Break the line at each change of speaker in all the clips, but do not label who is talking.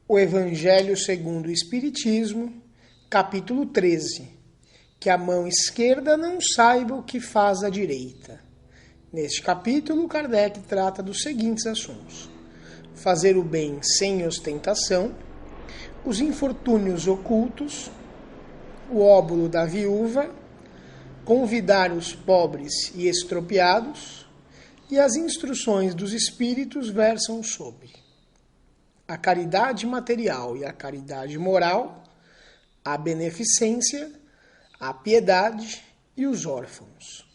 O Evangelho segundo o Espiritismo, capítulo 13, que a mão esquerda não saiba o que faz a direita. Neste capítulo, Kardec trata dos seguintes assuntos: fazer o bem sem ostentação, os infortúnios ocultos, o óbolo da viúva, convidar os pobres e estropiados, e as instruções dos Espíritos versam sobre a caridade material e a caridade moral, a beneficência, a piedade e os órfãos.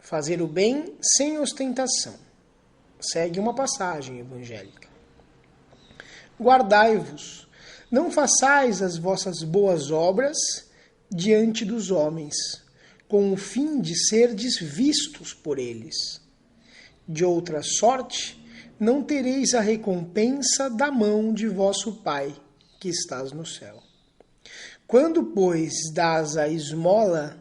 Fazer o bem sem ostentação. Segue uma passagem evangélica. Guardai-vos, não façais as vossas boas obras diante dos homens, com o fim de serdes vistos por eles. De outra sorte, não tereis a recompensa da mão de vosso Pai, que estás no céu. Quando, pois, dás a esmola,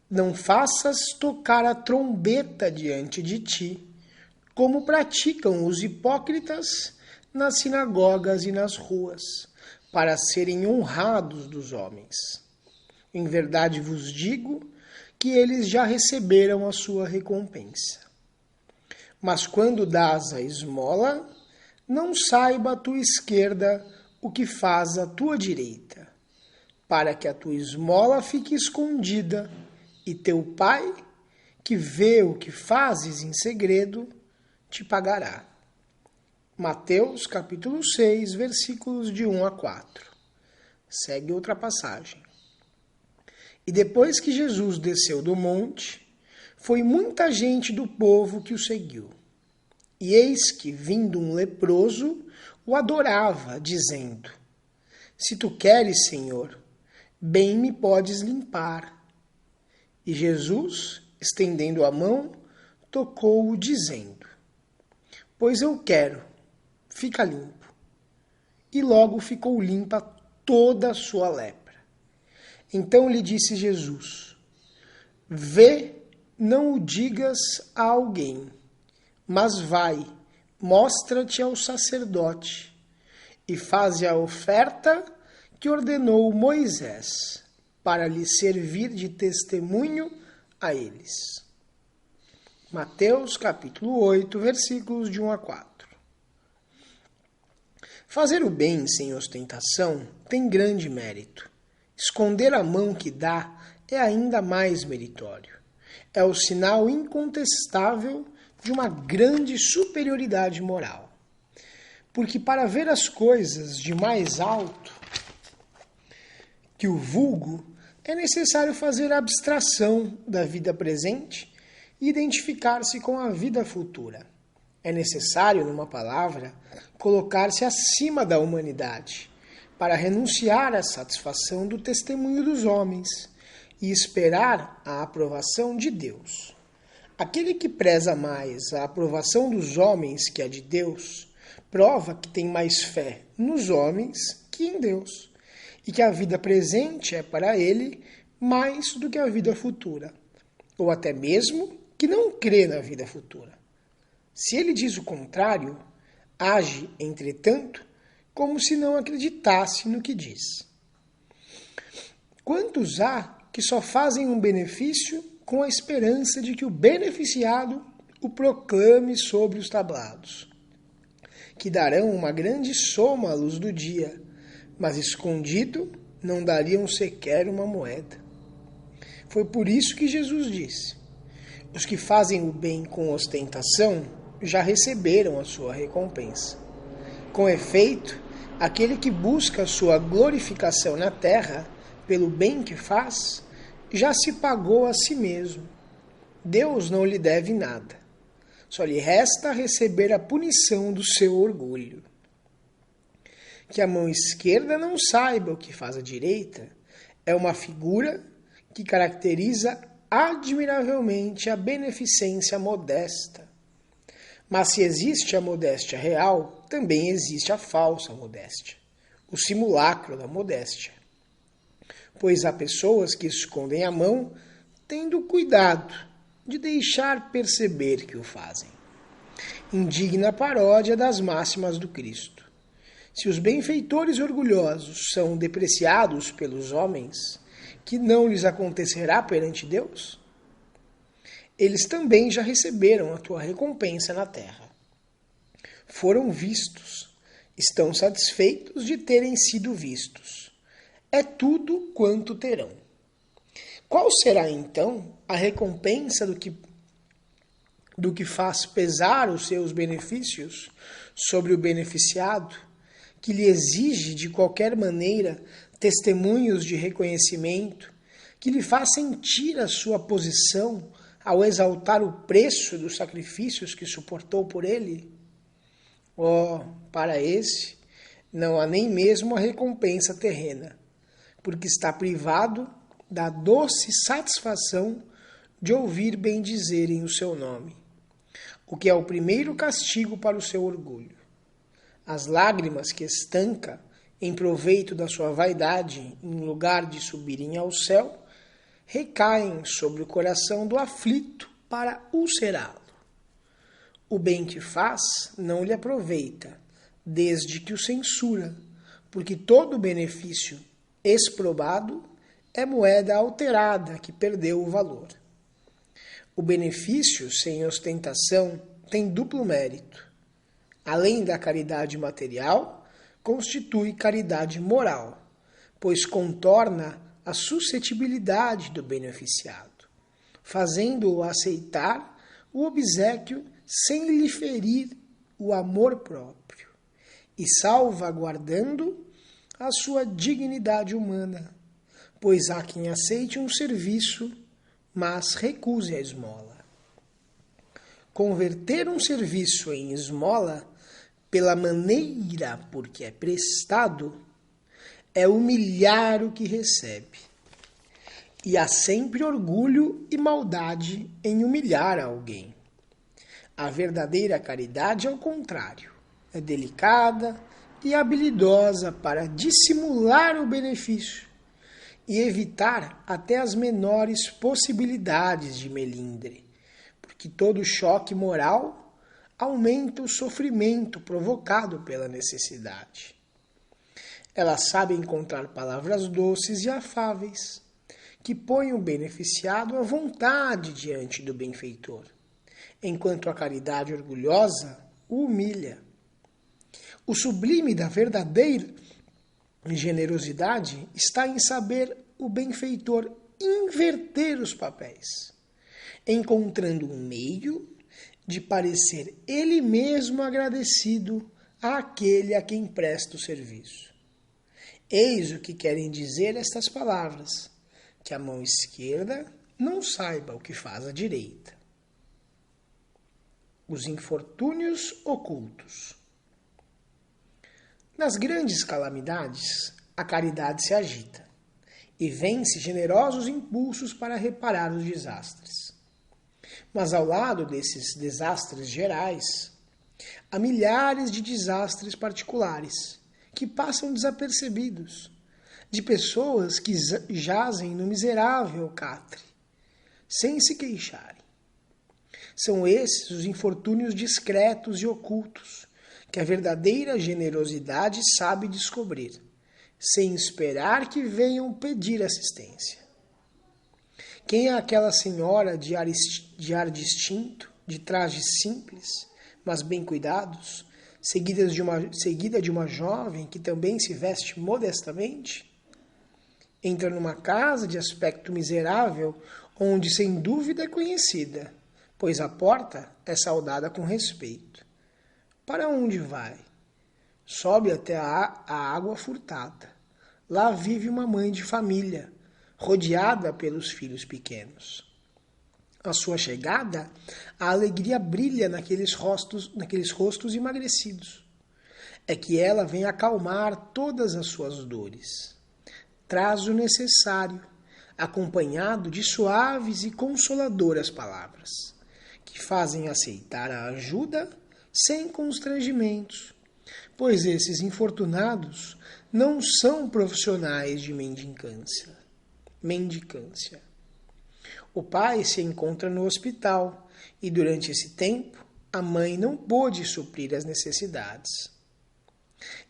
não faças tocar a trombeta diante de ti, como praticam os hipócritas nas sinagogas e nas ruas, para serem honrados dos homens. Em verdade vos digo que eles já receberam a sua recompensa. Mas quando dás a esmola, não saiba a tua esquerda o que faz a tua direita, para que a tua esmola fique escondida, e teu Pai, que vê o que fazes em segredo, te pagará. Mateus capítulo 6, versículos de 1 a 4. Segue outra passagem. E depois que Jesus desceu do monte, foi muita gente do povo que o seguiu. E eis que, vindo um leproso, o adorava, dizendo: Se tu queres, Senhor, bem me podes limpar. E Jesus, estendendo a mão, tocou-o, dizendo: Pois eu quero, fica limpo. E logo ficou limpa toda a sua lepra. Então lhe disse Jesus: Vê, não o digas a alguém, mas vai, mostra-te ao sacerdote e faze a oferta que ordenou Moisés, para lhe servir de testemunho a eles. Mateus capítulo 8, versículos de 1 a 4. Fazer o bem sem ostentação tem grande mérito. Esconder a mão que dá é ainda mais meritório. É o sinal incontestável de uma grande superioridade moral. Porque para ver as coisas de mais alto que o vulgo, é necessário fazer abstração da vida presente e identificar-se com a vida futura. É necessário, numa palavra, colocar-se acima da humanidade, para renunciar à satisfação do testemunho dos homens e esperar a aprovação de Deus. Aquele que preza mais a aprovação dos homens que a de Deus, prova que tem mais fé nos homens que em Deus, e que a vida presente é para ele mais do que a vida futura, ou até mesmo que não crê na vida futura. Se ele diz o contrário, age, entretanto, como se não acreditasse no que diz. Quantos há que só fazem um benefício com a esperança de que o beneficiado o proclame sobre os tablados, que darão uma grande soma à luz do dia, mas escondido não dariam sequer uma moeda. Foi por isso que Jesus disse: os que fazem o bem com ostentação já receberam a sua recompensa. Com efeito, aquele que busca a sua glorificação na terra pelo bem que faz, já se pagou a si mesmo. Deus não lhe deve nada. Só lhe resta receber a punição do seu orgulho. Que a mão esquerda não saiba o que faz a direita é uma figura que caracteriza admiravelmente a beneficência modesta. Mas se existe a modéstia real, também existe a falsa modéstia, o simulacro da modéstia. Pois há pessoas que escondem a mão, tendo cuidado de deixar perceber que o fazem. Indigna paródia das máximas do Cristo. Se os benfeitores orgulhosos são depreciados pelos homens, que não lhes acontecerá perante Deus? Eles também já receberam a tua recompensa na terra. Foram vistos, estão satisfeitos de terem sido vistos. É tudo quanto terão. Qual será então a recompensa do que faz pesar os seus benefícios sobre o beneficiado, que lhe exige de qualquer maneira testemunhos de reconhecimento, que lhe faz sentir a sua posição ao exaltar o preço dos sacrifícios que suportou por ele? Para esse não há nem mesmo a recompensa terrena, porque está privado da doce satisfação de ouvir bendizerem o seu nome, o que é o primeiro castigo para o seu orgulho. As lágrimas que estanca em proveito da sua vaidade, em lugar de subirem ao céu, recaem sobre o coração do aflito para ulcerá-lo. O bem que faz não lhe aproveita, desde que o censura, porque todo benefício exprobado é moeda alterada que perdeu o valor. O benefício sem ostentação tem duplo mérito. Além da caridade material, constitui caridade moral, pois contorna a suscetibilidade do beneficiado, fazendo-o aceitar o obséquio sem lhe ferir o amor próprio e salvaguardando a sua dignidade humana, pois há quem aceite um serviço, mas recuse a esmola. Converter um serviço em esmola pela maneira por que é prestado é humilhar o que recebe. E há sempre orgulho e maldade em humilhar alguém. A verdadeira caridade, ao contrário, é delicada e habilidosa para dissimular o benefício e evitar até as menores possibilidades de melindre, porque todo choque moral aumenta o sofrimento provocado pela necessidade. Ela sabe encontrar palavras doces e afáveis, que põem o beneficiado à vontade diante do benfeitor, enquanto a caridade orgulhosa o humilha. O sublime da verdadeira generosidade está em saber o benfeitor inverter os papéis, encontrando um meio de parecer ele mesmo agradecido àquele a quem presta o serviço. Eis o que querem dizer estas palavras, que a mão esquerda não saiba o que faz a direita. Os infortúnios ocultos. Nas grandes calamidades, a caridade se agita e vence generosos impulsos para reparar os desastres. Mas ao lado desses desastres gerais, há milhares de desastres particulares que passam desapercebidos, de pessoas que jazem no miserável catre, sem se queixarem. São esses os infortúnios discretos e ocultos que a verdadeira generosidade sabe descobrir, sem esperar que venham pedir assistência. Quem é aquela senhora de ar distinto, de trajes simples, mas bem cuidados, seguida de uma jovem que também se veste modestamente? Entra numa casa de aspecto miserável, onde sem dúvida é conhecida, pois a porta é saudada com respeito. Para onde vai? Sobe até a água furtada. Lá vive uma mãe de família, rodeada pelos filhos pequenos. À sua chegada, a alegria brilha naqueles rostos emagrecidos. É que ela vem acalmar todas as suas dores. Traz o necessário, acompanhado de suaves e consoladoras palavras, que fazem aceitar a ajuda sem constrangimentos, pois esses infortunados não são profissionais de mendicância. O pai se encontra no hospital e durante esse tempo a mãe não pôde suprir as necessidades.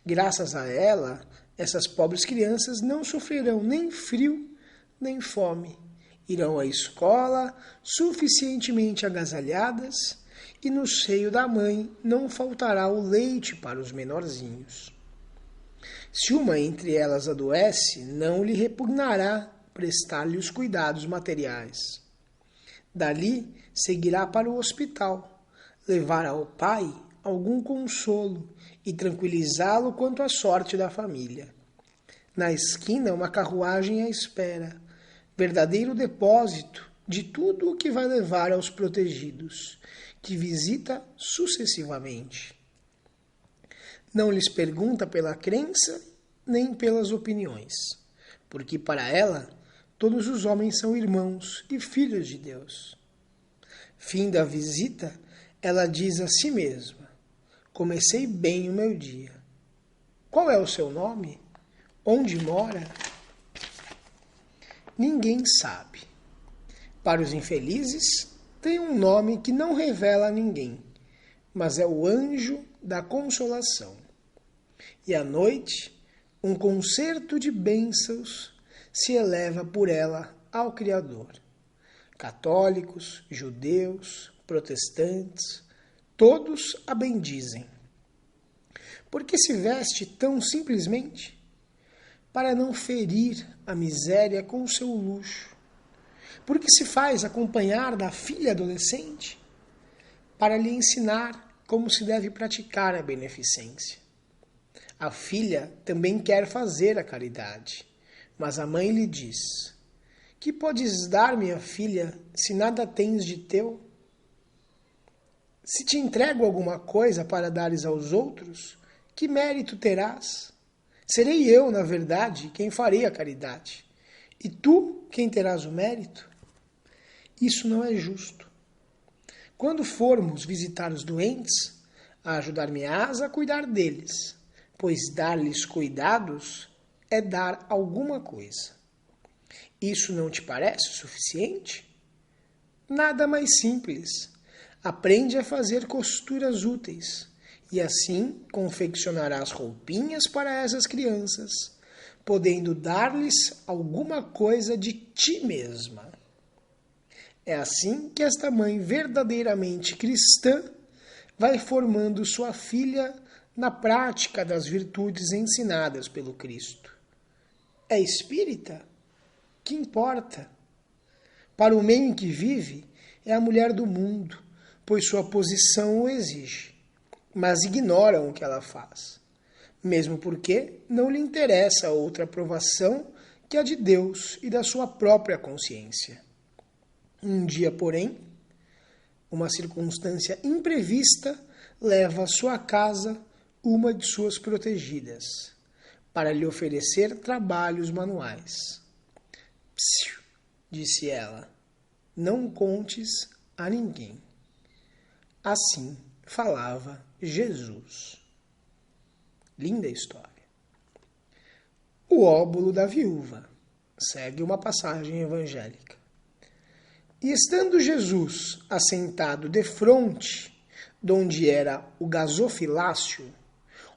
Graças a ela, essas pobres crianças não sofrerão nem frio nem fome. Irão à escola suficientemente agasalhadas e no seio da mãe não faltará o leite para os menorzinhos. Se uma entre elas adoece, não lhe repugnará prestar-lhe os cuidados materiais. Dali seguirá para o hospital, levar ao pai algum consolo e tranquilizá-lo quanto à sorte da família. Na esquina, uma carruagem à espera, verdadeiro depósito de tudo o que vai levar aos protegidos, que visita sucessivamente. Não lhes pergunta pela crença nem pelas opiniões, porque para ela todos os homens são irmãos e filhos de Deus. Fim da visita, ela diz a si mesma: comecei bem o meu dia. Qual é o seu nome? Onde mora? Ninguém sabe. Para os infelizes, tem um nome que não revela a ninguém, mas é o anjo da consolação. E à noite, um concerto de bênçãos se eleva por ela ao Criador. Católicos, judeus, protestantes, todos a bendizem. Por que se veste tão simplesmente? Para não ferir a miséria com o seu luxo. Por que se faz acompanhar da filha adolescente? Para lhe ensinar como se deve praticar a beneficência. A filha também quer fazer a caridade, mas a mãe lhe diz: que podes dar, minha filha, se nada tens de teu? Se te entrego alguma coisa para dares aos outros, que mérito terás? Serei eu, na verdade, quem farei a caridade, e tu quem terás o mérito? Isso não é justo. Quando formos visitar os doentes, ajudar-me-ás a cuidar deles, pois dar-lhes cuidados é dar alguma coisa. Isso não te parece suficiente? Nada mais simples. Aprende a fazer costuras úteis, e assim confeccionarás roupinhas para essas crianças, podendo dar-lhes alguma coisa de ti mesma. É assim que esta mãe verdadeiramente cristã vai formando sua filha na prática das virtudes ensinadas pelo Cristo. É espírita? Que importa? Para o meio em que vive, é a mulher do mundo, pois sua posição o exige, mas ignoram o que ela faz, mesmo porque não lhe interessa outra aprovação que a de Deus e da sua própria consciência. Um dia, porém, uma circunstância imprevista leva à sua casa uma de suas protegidas, para lhe oferecer trabalhos manuais. Psiu, disse ela, não contes a ninguém. Assim falava Jesus. Linda história. O óbolo da viúva. Segue uma passagem evangélica. E estando Jesus assentado defronte, donde era o gasofilácio,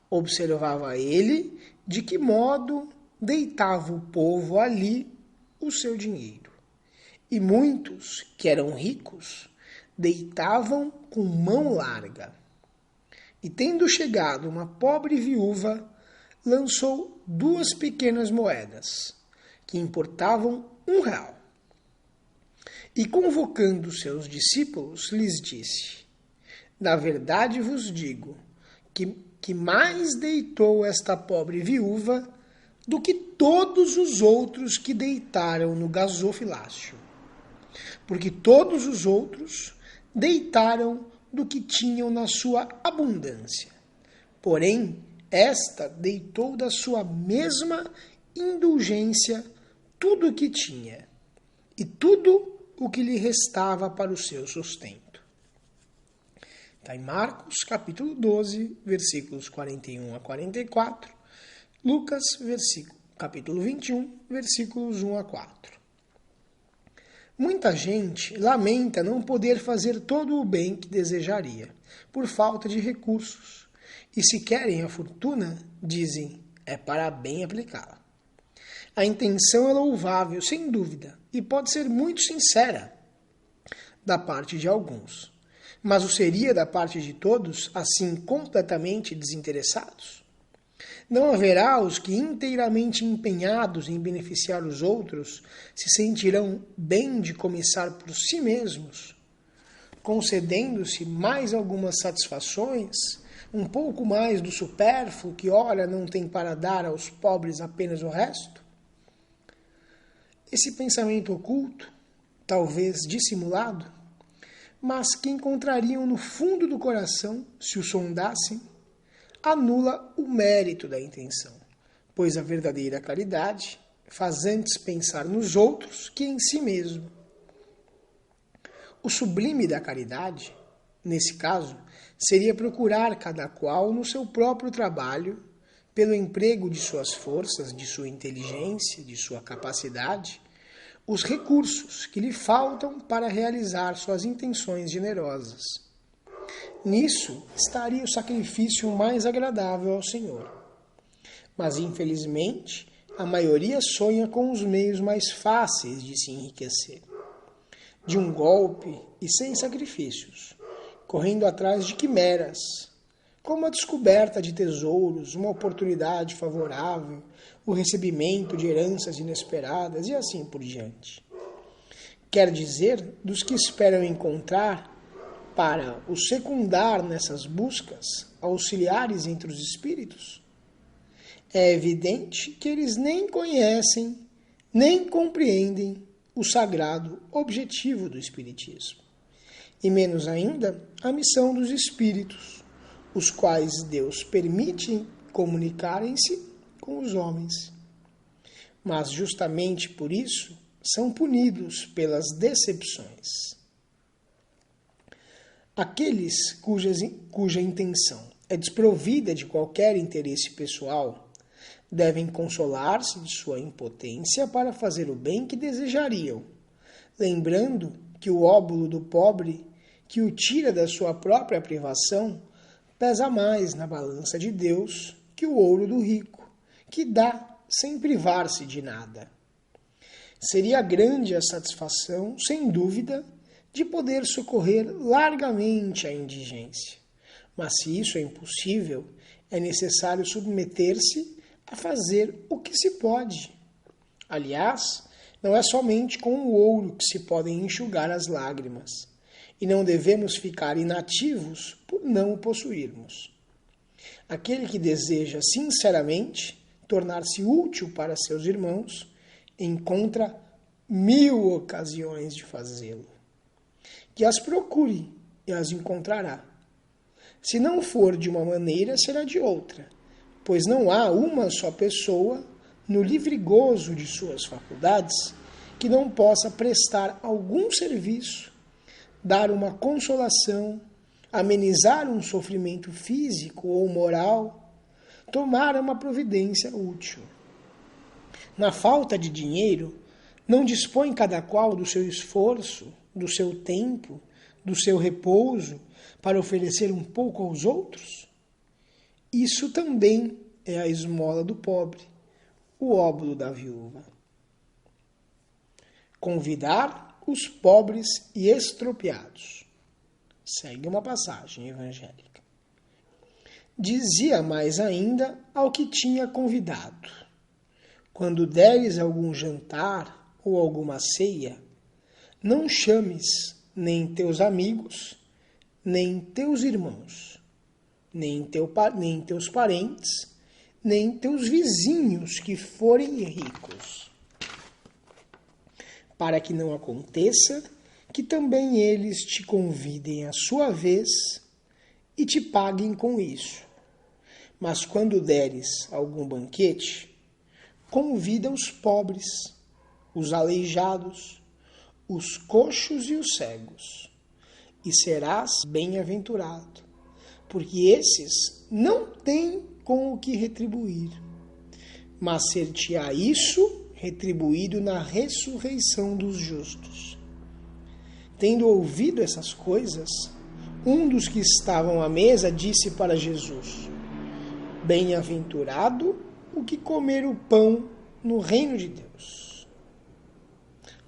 observava ele de que modo deitava o povo ali o seu dinheiro. E muitos, que eram ricos, deitavam com mão larga. E tendo chegado uma pobre viúva, lançou 2 pequenas moedas, que importavam R$1. E convocando seus discípulos, lhes disse: na verdade vos digo, que mais deitou esta pobre viúva do que todos os outros que deitaram no gasofilácio. Porque todos os outros deitaram do que tinham na sua abundância. Porém, esta deitou da sua mesma indulgência tudo o que tinha, e tudo o que lhe restava para o seu sustento. Está em Marcos, capítulo 12, versículos 41 a 44, Lucas, capítulo 21, versículos 1 a 4. Muita gente lamenta não poder fazer todo o bem que desejaria, por falta de recursos, E se querem a fortuna, dizem, é para bem aplicá-la. A intenção é louvável, sem dúvida, e pode ser muito sincera da parte de alguns. Mas o seria da parte de todos, assim completamente desinteressados? Não haverá os que, inteiramente empenhados em beneficiar os outros, se sentirão bem de começar por si mesmos, concedendo-se mais algumas satisfações, um pouco mais do supérfluo que, ora, não tem para dar aos pobres apenas o resto? Esse pensamento oculto, talvez dissimulado, mas que encontrariam no fundo do coração, se o sondassem, anula o mérito da intenção, pois a verdadeira caridade faz antes pensar nos outros que em si mesmo. O sublime da caridade, nesse caso, seria procurar cada qual no seu próprio trabalho, pelo emprego de suas forças, de sua inteligência, de sua capacidade, os recursos que lhe faltam para realizar suas intenções generosas. Nisso estaria o sacrifício mais agradável ao Senhor. Mas, infelizmente, a maioria sonha com os meios mais fáceis de se enriquecer. De um golpe e sem sacrifícios, correndo atrás de quimeras, como a descoberta de tesouros, uma oportunidade favorável, o recebimento de heranças inesperadas e assim por diante. Quer dizer, dos que esperam encontrar, para o secundar nessas buscas, auxiliares entre os espíritos? É evidente que eles nem conhecem, nem compreendem o sagrado objetivo do Espiritismo, e menos ainda a missão dos espíritos, os quais Deus permite comunicarem-se com os homens. Mas justamente por isso são punidos pelas decepções. Aqueles cuja intenção é desprovida de qualquer interesse pessoal devem consolar-se de sua impotência para fazer o bem que desejariam, lembrando que o óbolo do pobre, que o tira da sua própria privação, pesa mais na balança de Deus que o ouro do rico, que dá sem privar-se de nada. Seria grande a satisfação, sem dúvida, de poder socorrer largamente a indigência. Mas se isso é impossível, é necessário submeter-se a fazer o que se pode. Aliás, não é somente com o ouro que se podem enxugar as lágrimas, e não devemos ficar inativos por não o possuirmos. Aquele que deseja sinceramente tornar-se útil para seus irmãos, encontra 1000 ocasiões de fazê-lo. Que as procure e as encontrará. Se não for de uma maneira, será de outra, pois não há uma só pessoa, no livre gozo de suas faculdades, que não possa prestar algum serviço, dar uma consolação, amenizar um sofrimento físico ou moral, tomar uma providência útil. Na falta de dinheiro, não dispõe cada qual do seu esforço, do seu tempo, do seu repouso, para oferecer um pouco aos outros? Isso também é a esmola do pobre, o óbolo da viúva. Convidar os pobres e estropiados. Segue uma passagem evangélica. Dizia mais ainda ao que tinha convidado: quando deres algum jantar ou alguma ceia, não chames nem teus amigos, nem teus irmãos, nem teus parentes, nem teus vizinhos que forem ricos, para que não aconteça que também eles te convidem à sua vez e te paguem com isso. Mas quando deres algum banquete, convida os pobres, os aleijados, os coxos e os cegos, e serás bem-aventurado, porque esses não têm com o que retribuir, mas ser-te-á isso retribuído na ressurreição dos justos. Tendo ouvido essas coisas, um dos que estavam à mesa disse para Jesus: Bem-aventurado o que comer o pão no reino de Deus.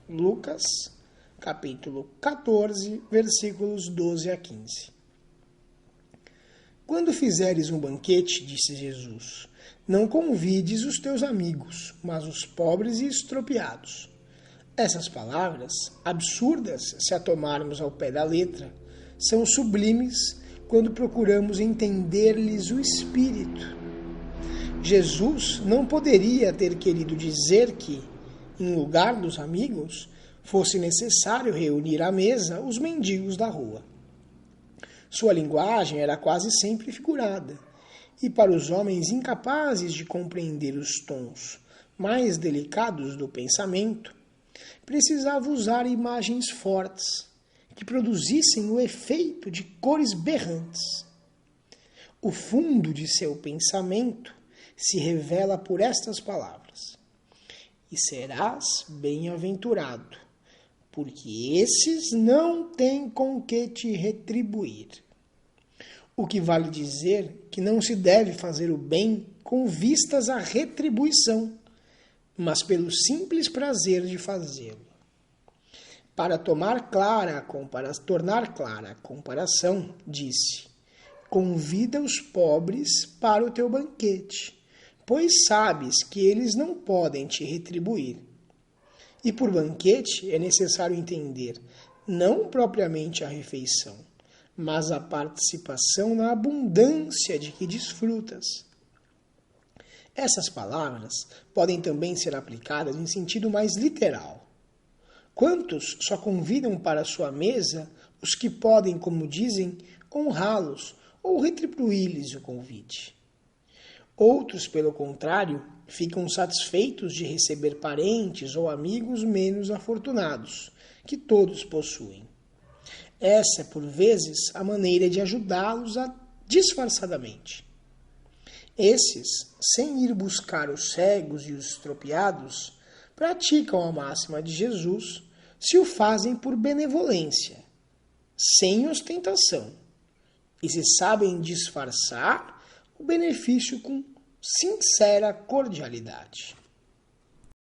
Lucas, capítulo 14, versículos 12 a 15. Quando fizeres um banquete, disse Jesus, não convides os teus amigos, mas os pobres e estropiados. Essas palavras, absurdas se a tomarmos ao pé da letra, são sublimes quando procuramos entender-lhes o espírito. Jesus não poderia ter querido dizer que, em lugar dos amigos, fosse necessário reunir à mesa os mendigos da rua. Sua linguagem era quase sempre figurada, e para os homens incapazes de compreender os tons mais delicados do pensamento, precisava usar imagens fortes, que produzissem o efeito de cores berrantes. O fundo de seu pensamento se revela por estas palavras: e serás bem-aventurado, porque esses não têm com que te retribuir. O que vale dizer que não se deve fazer o bem com vistas à retribuição, mas pelo simples prazer de fazê-lo. Para tornar clara a comparação, disse: convida os pobres para o teu banquete, pois sabes que eles não podem te retribuir. E por banquete é necessário entender não propriamente a refeição, mas a participação na abundância de que desfrutas. Essas palavras podem também ser aplicadas em sentido mais literal. Quantos só convidam para sua mesa os que podem, como dizem, honrá-los ou retribuir-lhes o convite? Outros, pelo contrário, ficam satisfeitos de receber parentes ou amigos menos afortunados, que todos possuem. Essa é, por vezes, a maneira de ajudá-los disfarçadamente. Esses, sem ir buscar os cegos e os estropiados, praticam a máxima de Jesus se o fazem por benevolência, sem ostentação, e se sabem disfarçar o benefício com sincera cordialidade.